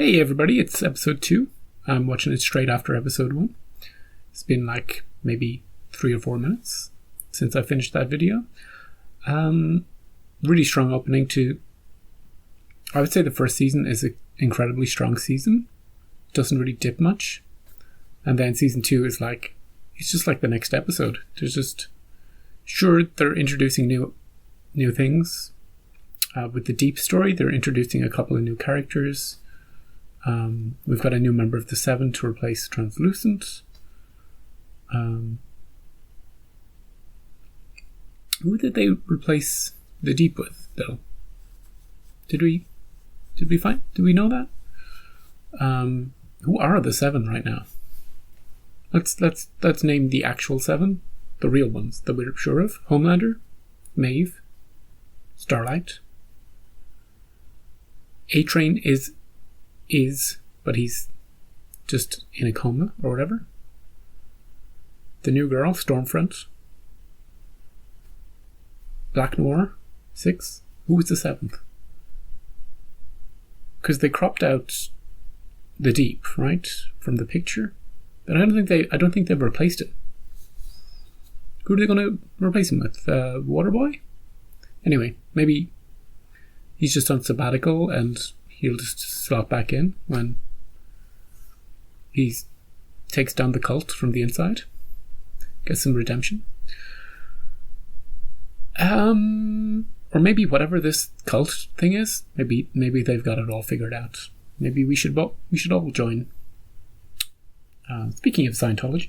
Hey everybody, it's episode 2. I'm watching it straight after episode 1. It's been like maybe 3 or 4 minutes since I finished that video. Really strong opening to... I would say the first season is an incredibly strong season. It doesn't really dip much. And then season 2 is like... It's just like the next episode. There's just... Sure, they're introducing new things. With the deep story, they're introducing a couple of new characters. We've got a new member of the Seven to replace Translucent. Who did they replace the Deep with, though? Did we know that? Who are the Seven right now? Let's name the actual Seven, the real ones that we're sure of. Homelander, Maeve, Starlight. A-Train is, but he's just in a coma or whatever. The new girl, Stormfront. Black Noir, 6. Who was the 7th? Because they cropped out the Deep, right, from the picture. But I don't think they've replaced it. Who are they going to replace him with? Waterboy? Anyway, maybe he's just on sabbatical and he'll just slot back in when he takes down the cult from the inside. Get some redemption. Or maybe whatever this cult thing is, maybe they've got it all figured out. Maybe we should all join. Speaking of Scientology,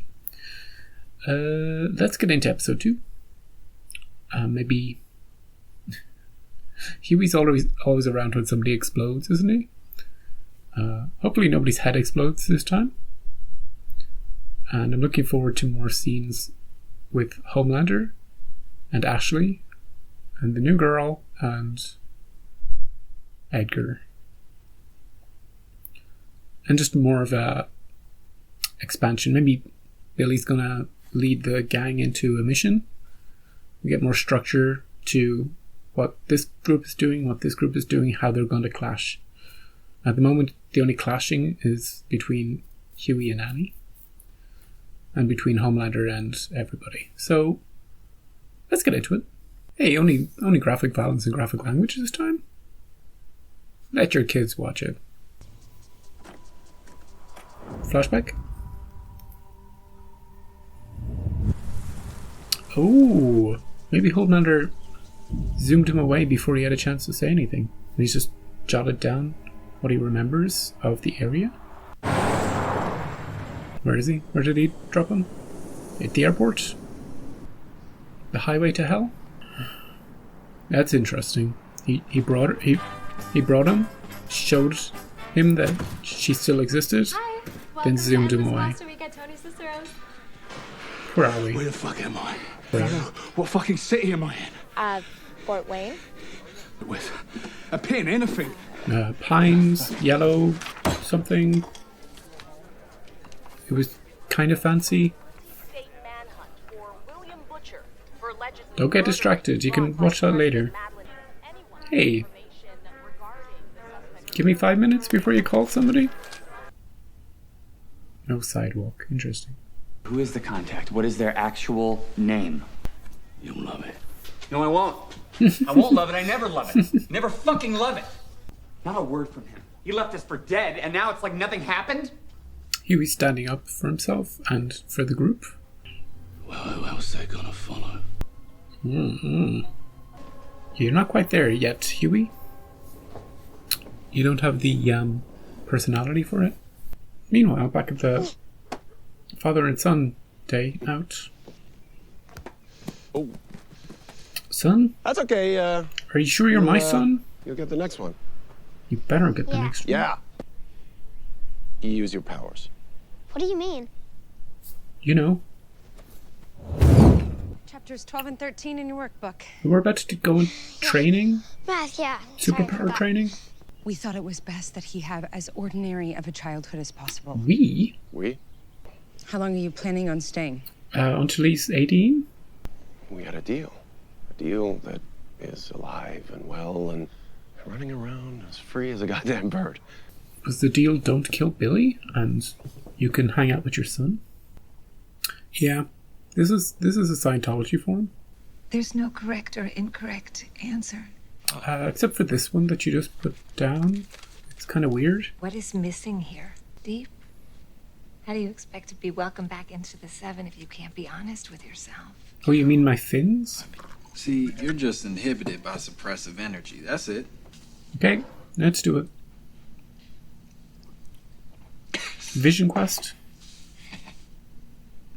let's get into episode 2. Maybe Huey's always around when somebody explodes, isn't he? Hopefully nobody's head explodes this time. And I'm looking forward to more scenes with Homelander and Ashley and the new girl and Edgar. And just more of a expansion. Maybe Billy's gonna lead the gang into a mission. We get more structure to what this group is doing, what this group is doing, how they're going to clash. At the moment, the only clashing is between Huey and Annie, and between Homelander and everybody. So, let's get into it. Hey, only graphic violence and graphic language this time? Let your kids watch it. Flashback? Oh, maybe Homelander zoomed him away before he had a chance to say anything. And he's just jotted down what he remembers of the area. Where is he? Where did he drop him? At the airport? The highway to hell? That's interesting. He brought him, showed him that she still existed, then zoomed him away. Where are we? Where the fuck am I? What fucking city am I in? Fort Wayne. With a pin, anything. Pines, yellow, something. It was kind of fancy. Don't get distracted. You can watch that later. Hey. Give me 5 minutes before you call somebody. No sidewalk. Interesting. Who is the contact? What is their actual name? You'll love it. No, I won't. I won't love it. I never love it. Never fucking love it. Not a word from him. He left us for dead, and now it's like nothing happened? Huey's standing up for himself and for the group. Well, who else they gonna follow? Mm-hmm. You're not quite there yet, Huey. You don't have the personality for it. Meanwhile, back at the father and son day out. Oh. Son? That's okay. Are you sure you're my son? You'll get the next one. You better get the next one. Yeah. You use your powers. What do you mean? You know. Chapters 12 and 13 in your workbook. We're about to go in training. Math, yeah. Superpower training. We thought it was best that he have as ordinary of a childhood as possible. We? How long are you planning on staying? Until he's 18? We got a deal. A deal that is alive and well and running around as free as a goddamn bird. Was the deal don't kill Billy and you can hang out with your son? Yeah, this is a Scientology form. There's no correct or incorrect answer. Except for this one that you just put down. It's kind of weird. What is missing here? Deep? How do you expect to be welcomed back into the Seven if you can't be honest with yourself? Oh, you mean my fins? See, you're just inhibited by suppressive energy. That's it. Okay, let's do it. Vision Quest.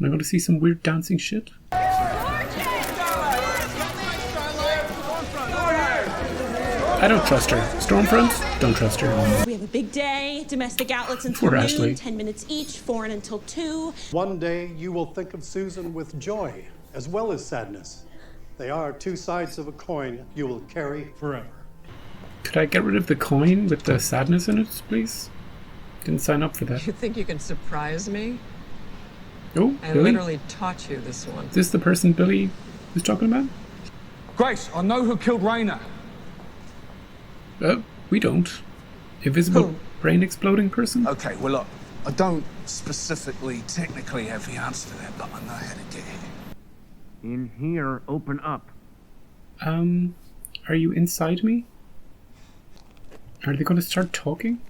Am I going to see some weird dancing shit? I don't trust her. Stormfront? Don't trust her. We have a big day. Domestic outlets until Poor noon, Ashley. 10 minutes each, foreign until 2. One day you will think of Susan with joy as well as sadness. They are two sides of a coin you will carry forever. Could I get rid of the coin with the sadness in it, please? Didn't sign up for that. You think you can surprise me? Oh, I Billy? literally taught you this one. Is this the person Billy was talking about? Grace, I know who killed Raina. We don't. Invisible Who? brain exploding person? Okay, well look, I don't specifically, technically have the answer to that, but I know how to get here. In here, open up. Are you inside me? Are they going to start talking?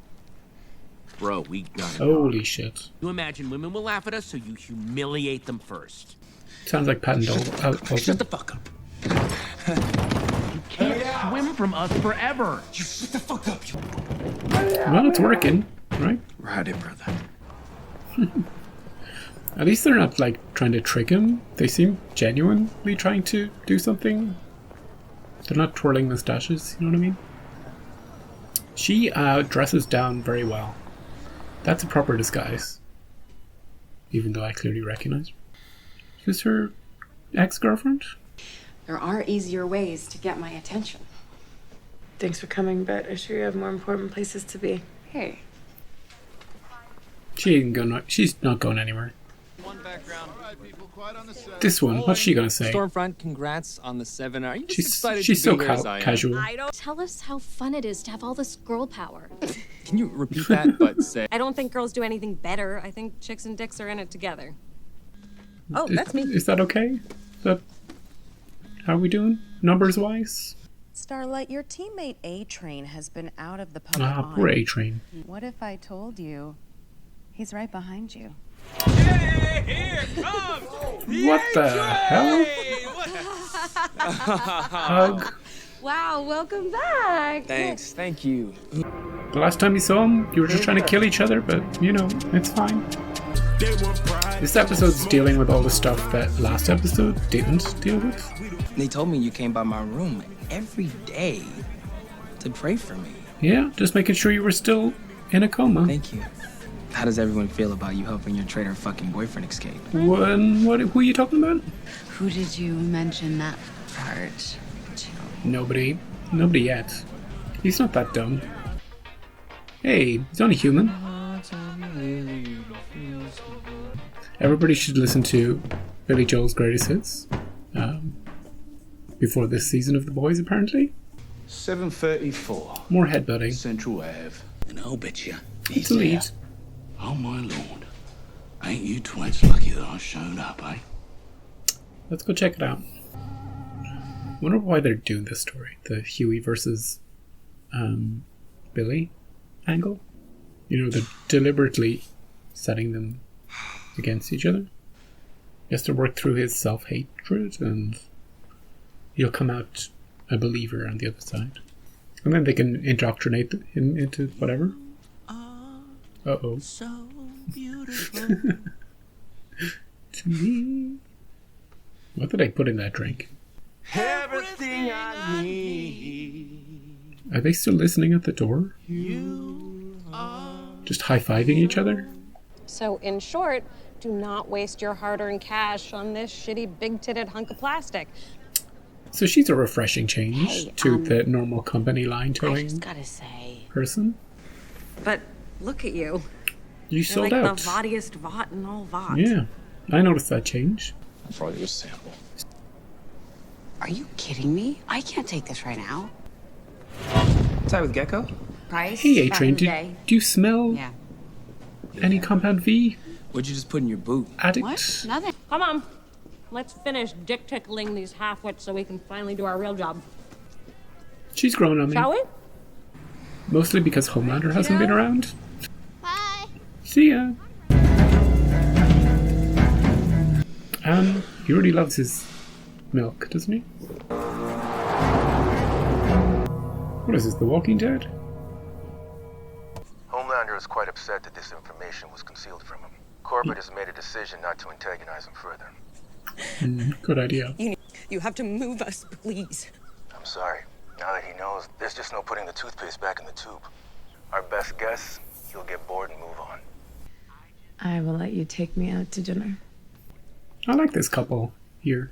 Bro, we got it. Holy shit. You imagine women will laugh at us, so you humiliate them first. Sounds like Patton Dole. Shut the fuck up. You can't swim from us forever. You shut the fuck up, you... Well, it's working, right? Right it, brother. At least they're not, like, trying to trick him. They seem genuinely trying to do something. They're not twirling mustaches, you know what I mean? She dresses down very well. That's a proper disguise. Even though I clearly recognize her. Is her ex-girlfriend? There are easier ways to get my attention. Thanks for coming, but I'm sure you have more important places to be. Hey. She's not going anywhere. This one, what's she gonna say? Stormfront, congrats on the 7. Are you just She's excited she's to so be here as I am? casual. Tell us how fun it is to have all this girl power. Can you repeat that, but say... I don't think girls do anything better. I think chicks and dicks are in it together. Oh, Is- that's me. Is that okay? Is that how are we doing? Numbers wise? Starlight, your teammate A-Train has been out of the public eye. Poor A-Train. What if I told you he's right behind you? Here comes What the hell? Hug. Wow, welcome back. Thanks, thank you. The last time you saw him, you were just trying to kill each other, but you know, it's fine. This episode's dealing with all the stuff that last episode didn't deal with. They told me you came by my room every day to pray for me. Yeah, just making sure you were still in a coma. Thank you. How does everyone feel about you helping your traitor fucking boyfriend escape? Who are you talking about? Who did you mention that part to? Nobody yet. He's not that dumb. Hey, he's only human. Everybody should listen to Billy Joel's greatest hits before this season of The Boys, apparently. 7:34. More headbutting. Central Ave. And I'll bet you It's a lead. Oh my lord. Ain't you twins lucky that I showed up, eh? Let's go check it out. Wonder why they're doing this story. The Huey versus Billy angle. You know, they're deliberately setting them against each other. He has to work through his self-hatred and he'll come out a believer on the other side. And then they can indoctrinate him into whatever. Uh-oh. So beautiful. To me. What did I put in that drink? Everything I need. Are they still listening at the door? You are. Just high-fiving each other? So, in short, do not waste your hard-earned cash on this shitty big-titted hunk of plastic. So she's a refreshing change to the normal company line I towing just gotta say. person. But look at you. You You're sold like out. the vottiest vot in all vots. Yeah, I noticed that change. That's probably just a sample. Are you kidding me? I can't take this right now. Tight with Gecko? price. Hey, back A-Train, in the day. do you smell Yeah. any Compound V? What'd you just put in your boot? Addict? What? Nothing. Come on. Let's finish dick tickling these half-wits so we can finally do our real job. She's growing on me. Shall we? Mostly because Homelander hasn't been around. Bye. See ya. He really loves his milk, doesn't he? What is this, The Walking Dead? Homelander is quite upset that this information was concealed from him. Corbett has made a decision not to antagonize him further. Good idea. You have to move us, please. I'm sorry. Now that he knows, there's just no putting the toothpaste back in the tube. Our best guess, he'll get bored and move on. I will let you take me out to dinner. I like this couple here.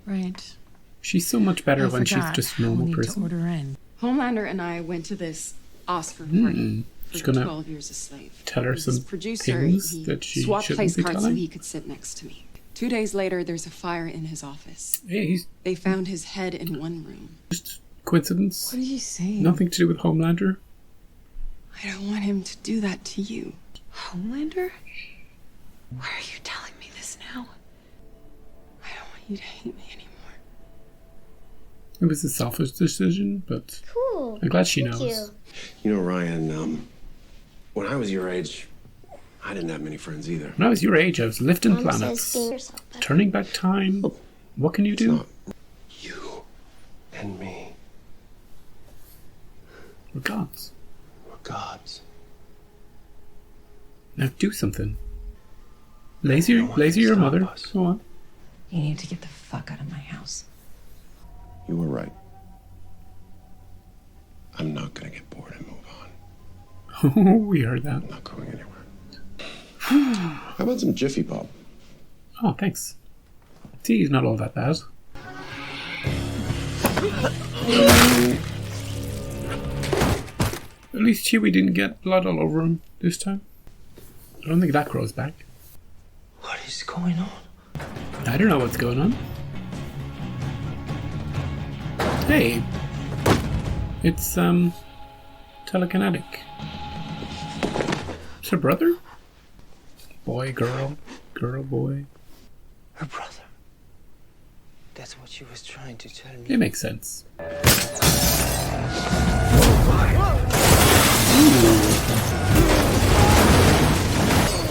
Right. She's so much better when she's just a normal person. Order in. Homelander and I went to this Oscar party She's for gonna 12 years a slave. tell her This some producer, things he that she swapped shouldn't place be cards so telling. he could sit next to me. 2 days later, there's a fire in his office. Yeah, They found his head in one room. just coincidence. What are you saying? Nothing to do with Homelander. I don't want him to do that to you. Homelander? Why are you telling me this now? I don't want you to hate me anymore. It was a selfish decision, but Cool. I'm glad she Thank knows. You know, Ryan, when I was your age, I didn't have many friends either. When I was your age, I was lifting Mom planets, says be yourself. turning back time. What can you do? You and me. We're gods. We're gods. Now do something. Lazy your mother. Go on. You need to get the fuck out of my house. You were right. I'm not gonna get bored and move on. We heard that. I'm not going anywhere. How about some Jiffy Pop? Oh, thanks. See, he's not all that bad. At least Chewie didn't get blood all over him this time. I don't think that grows back. What is going on? I don't know what's going on. Hey! It's, telekinetic. It's her brother? Boy, girl. Girl, boy. Her brother. That's what she was trying to tell me. It makes sense.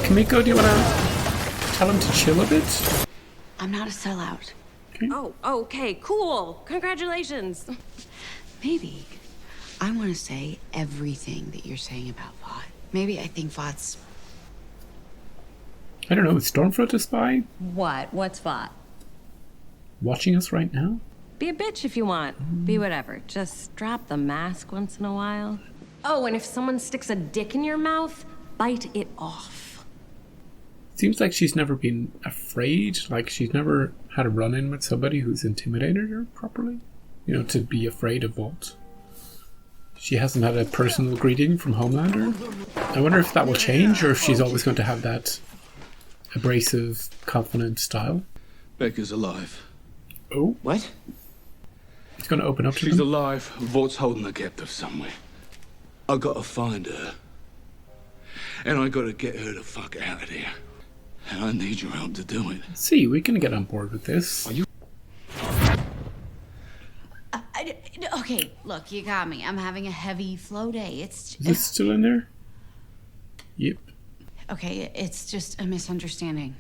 Kimiko, do you want to tell him to chill a bit? I'm not a sellout. Oh, okay, cool. Congratulations. Maybe. I want to say everything that you're saying about Vought. Maybe I think Vought's... I don't know, is Stormfront a spy? What? What's Vought? Watching us right now? Be a bitch if you want. Be whatever. Just drop the mask once in a while. Oh, and if someone sticks a dick in your mouth, bite it off. Seems like she's never been afraid. Like she's never had a run-in with somebody who's intimidated her properly. You know, to be afraid of Vought. She hasn't had a personal greeting from Homelander. I wonder if that will change, or if she's always going to have that abrasive, confident style. Becca's alive. Oh? What? It's going to open up to She's them. alive. Vaught's holding her captive somewhere. I gotta find her. And I gotta get her the fuck out of there. And I need your help to do it. See, we can get on board with this. Are you? Okay, look, you got me. I'm having a heavy flow day. Is this still in there? Yep. Okay, it's just a misunderstanding.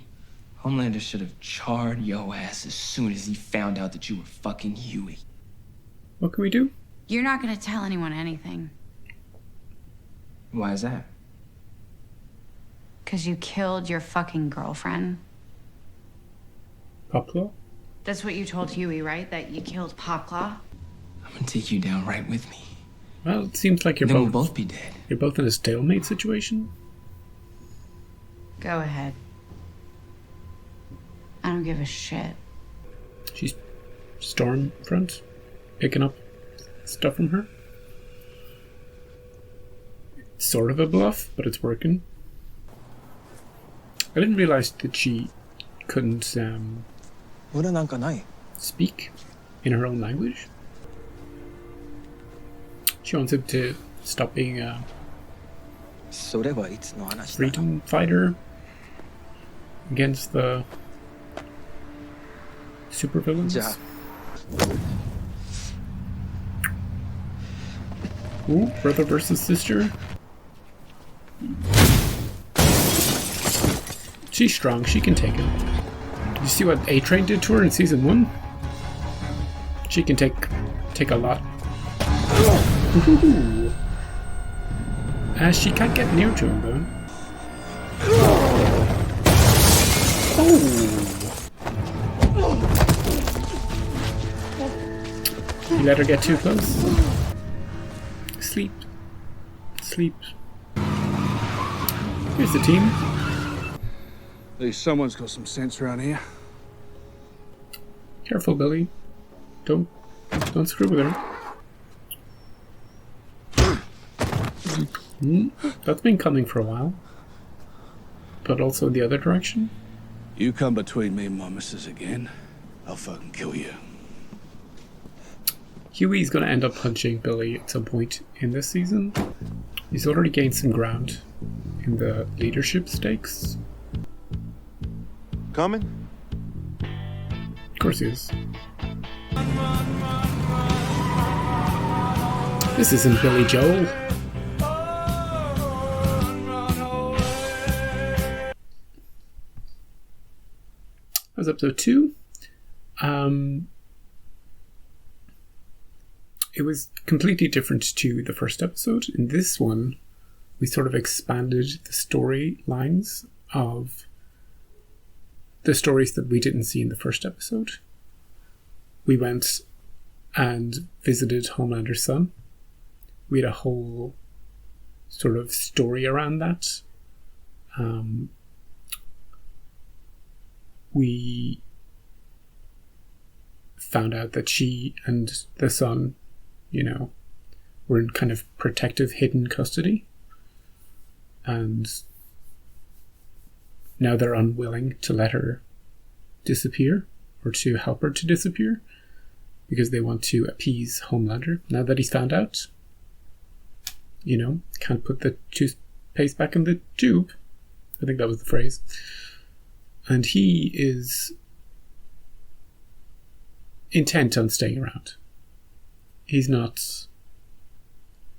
Homelander should have charred yo ass as soon as he found out that you were fucking Huey. What can we do? You're not gonna tell anyone anything. Why is that? 'Cause you killed your fucking girlfriend. Poplar? That's what you told Huey, right? That you killed Popclaw? I'm gonna take you down right with me. Well, it seems like you're Then both... we'll both be dead. You're both in a stalemate situation? Go ahead. I don't give a shit. She's Stormfront? Picking up stuff from her? It's sort of a bluff, but it's working. I didn't realize that she couldn't speak in her own language. She wants him to stop being a freedom fighter against the supervillains. Ooh, brother versus sister. She's strong, she can take it. Did you see what A-Train did to her in season 1? She can take a lot. Ooh. She can't get near to him though. Oh! You let her get too close. Sleep. Sleep. Here's the team. At least someone's got some sense around here. Careful, Billy. Don't screw with her. That's been coming for a while. But also the other direction. You come between me and my missus again, I'll fucking kill you. Huey's gonna end up punching Billy at some point in this season. He's already gained some ground in the leadership stakes. Coming? Of course he is. This isn't Billy Joel. That was episode 2. It was completely different to the first episode. In this one, we sort of expanded the storylines of the stories that we didn't see in the first episode. We went and visited Homelander's son. We had a whole sort of story around that. We found out that she and the son, you know, were in kind of protective hidden custody. And now they're unwilling to let her disappear or to help her to disappear because they want to appease Homelander. Now that he's found out, you know, can't put the toothpaste back in the tube. I think that was the phrase. And he is intent on staying around. He's not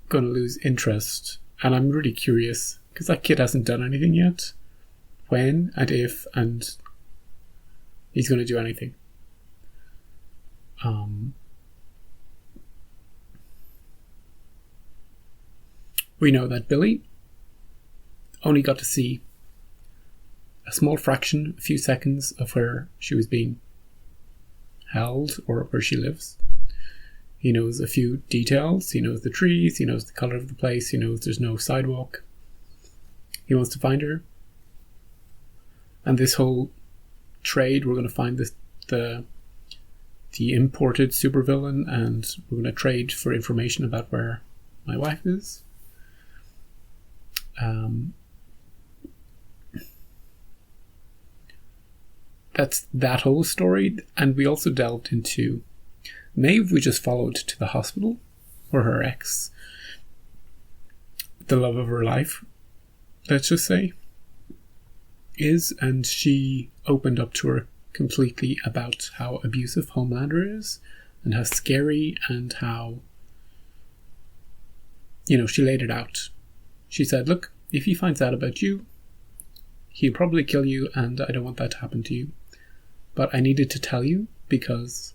going to lose interest. And I'm really curious, because that kid hasn't done anything yet. When and if and he's going to do anything. We know that Billy only got to see a small fraction, a few seconds of where she was being held or where she lives. He knows a few details. He knows the trees. He knows the color of the place. He knows there's no sidewalk. He wants to find her. And this whole trade, we're going to find the imported supervillain, and we're going to trade for information about where my wife is. That's that whole story. And we also delved into Maeve. We just followed to the hospital where her ex, the love of her life, let's just say, is, and she opened up to her completely about how abusive Homelander is and how scary and how, you know, she laid it out. She said, look, if he finds out about you, he'll probably kill you, and I don't want that to happen to you. But I needed to tell you because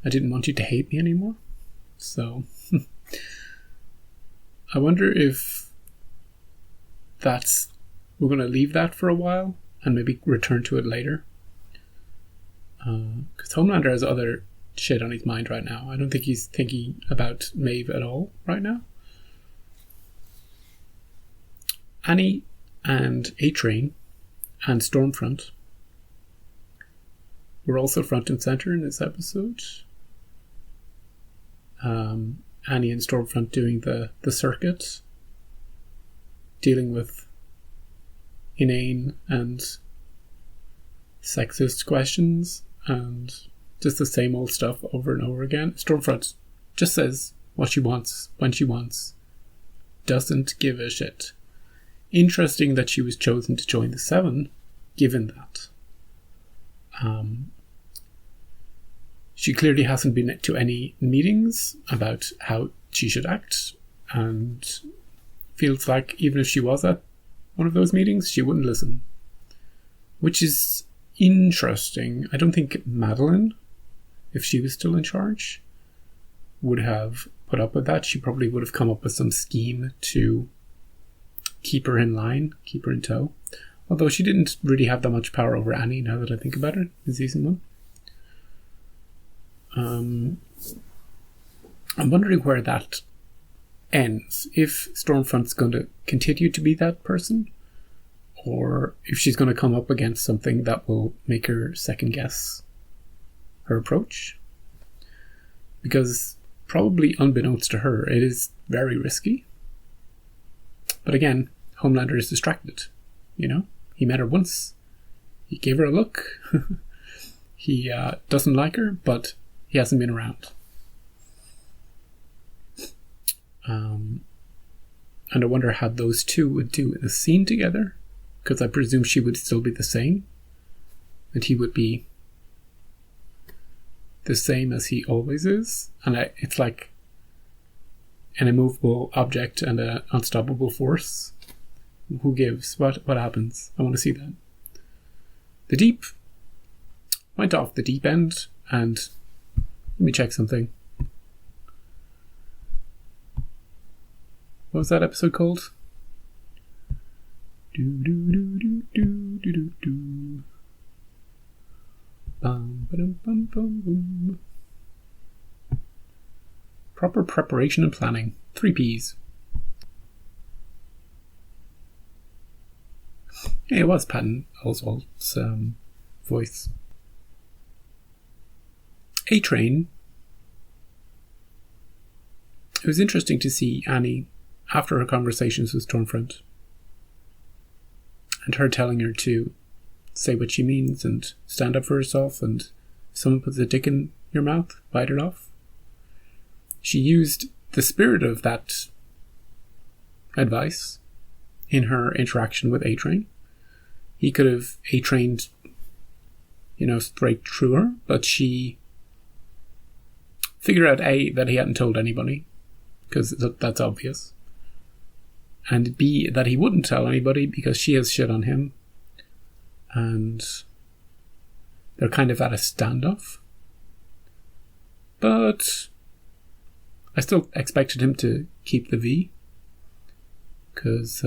I didn't want you to hate me anymore. So I wonder if we're going to leave that for a while and maybe return to it later. Because Homelander has other shit on his mind right now. I don't think he's thinking about Maeve at all right now. Annie and A-Train and Stormfront were also front and center in this episode. Annie and Stormfront doing the circuit, dealing with inane and sexist questions and just the same old stuff over and over again. Stormfront just says what she wants, when she wants. Doesn't give a shit. Interesting that she was chosen to join the Seven, given that. She clearly hasn't been to any meetings about how she should act, and feels like even if she was at one of those meetings, she wouldn't listen. Which is interesting. I don't think Madeline, if she was still in charge, would have put up with that. She probably would have come up with some scheme to keep her in line, keep her in tow. Although she didn't really have that much power over Annie, now that I think about it, in season 1. I'm wondering where that ends. If Stormfront's going to continue to be that person, or if she's going to come up against something that will make her second guess her approach. Because probably unbeknownst to her, it is very risky. But again, Homelander is distracted, you know? He met her once. He gave her a look. He doesn't like her, but he hasn't been around. And I wonder how those two would do in a scene together, because I presume she would still be the same, and he would be the same as he always is. And it's like an immovable object and an unstoppable force. Who gives? What happens? I want to see that. The Deep went off the deep end, and let me check something. What was that episode called? Do do do do do do do do. Bum ba-dum bum bum boom. Proper preparation and planning. 3 Ps. Yeah, it was Patton Oswalt's voice. A-Train. It was interesting to see Annie after her conversations with Stormfront, and her telling her to say what she means and stand up for herself, and if someone puts a dick in your mouth, bite it off. She used the spirit of that advice in her interaction with A-Train. He could have A-Trained, straight through her, but she figured out A, that he hadn't told anybody, because that's obvious, and B, that he wouldn't tell anybody because she has shit on him, and they're kind of at a standoff. But I still expected him to keep the V, because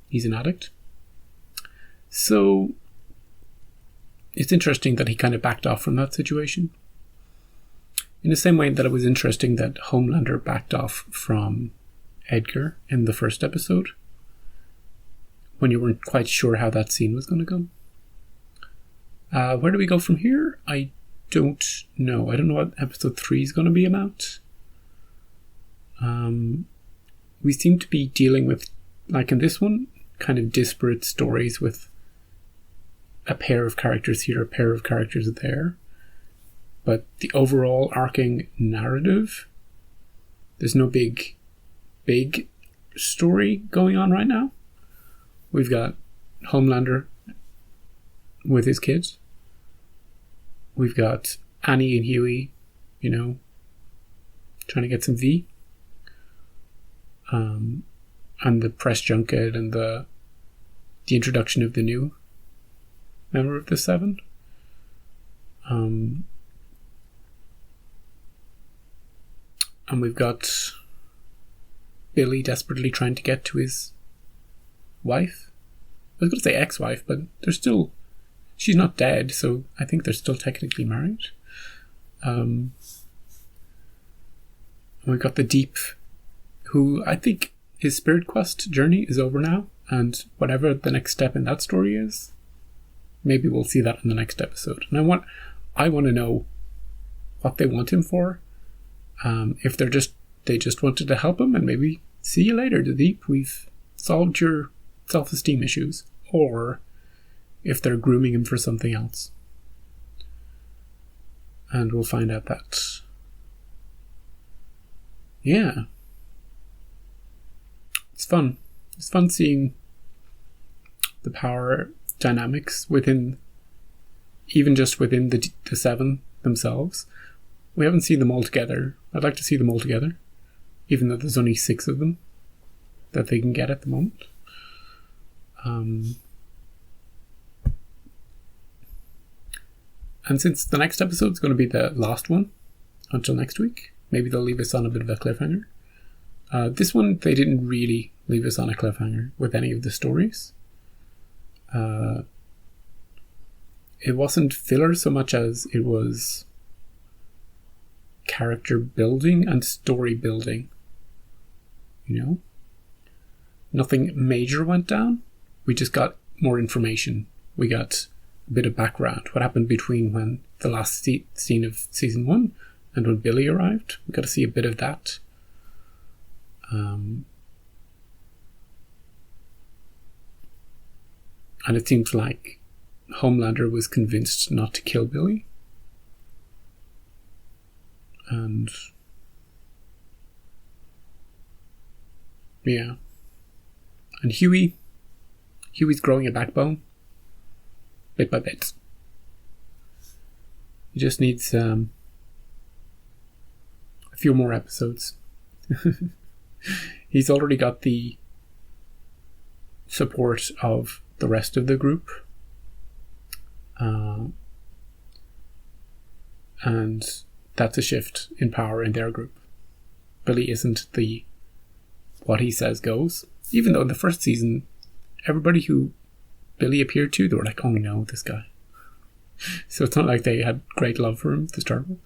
he's an addict. So it's interesting that he kind of backed off from that situation. In the same way that it was interesting that Homelander backed off from Edgar in the first episode, when you weren't quite sure how that scene was going to go. Where do we go from here? I don't know. I don't know what episode 3 is going to be about. We seem to be dealing with, like in this one, kind of disparate stories with a pair of characters here, a pair of characters there. But the overall arcing narrative, there's no big story going on right now. We've got Homelander with his kids. We've got Annie and Huey, trying to get some V. And the press junket and the introduction of the new member of the Seven. And we've got Billy desperately trying to get to his wife. I was going to say ex-wife, but she's not dead, so I think they're still technically married. And we've got the Deep, who I think his Spirit Quest journey is over now, and whatever the next step in that story is, maybe we'll see that in the next episode. And I want to know what they want him for. If they just wanted to help him and maybe see you later, the Deep, we've solved your self-esteem issues, or if they're grooming him for something else. And we'll find out that yeah, it's fun. It's fun seeing the power dynamics within, even just within the seven themselves. We haven't seen them all together. I'd like to see them all together, even though there's only 6 of them that they can get at the moment. And since the next episode is going to be the last one until next week, maybe they'll leave us on a bit of a cliffhanger. This one, they didn't really leave us on a cliffhanger with any of the stories. It wasn't filler so much as it was character building and story building. You know? Nothing major went down. We just got more information. We got a bit of background. What happened between when the last scene of season 1 and when Billy arrived. We got to see a bit of that. And it seems like Homelander was convinced not to kill Billy. And yeah. And Huey's growing a backbone bit by bit. He just needs a few more episodes. He's already got the support of the rest of the group. And that's a shift in power in their group. Billy isn't the what he says goes. Even though in the first season, everybody who Billy appeared to, they were like, oh no, this guy. So it's not like they had great love for him to start with.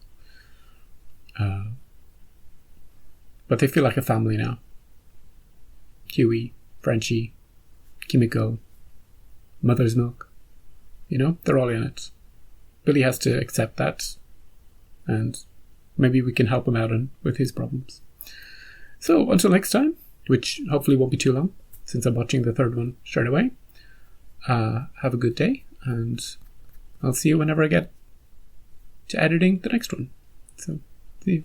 But they feel like a family now. Huey, Frenchie, Kimiko, Mother's Milk. You know, they're all in it. Billy has to accept that. And maybe we can help him out with his problems. So until next time, which hopefully won't be too long, since I'm watching the third one straight away. Have a good day, and I'll see you whenever I get to editing the next one. So, see you.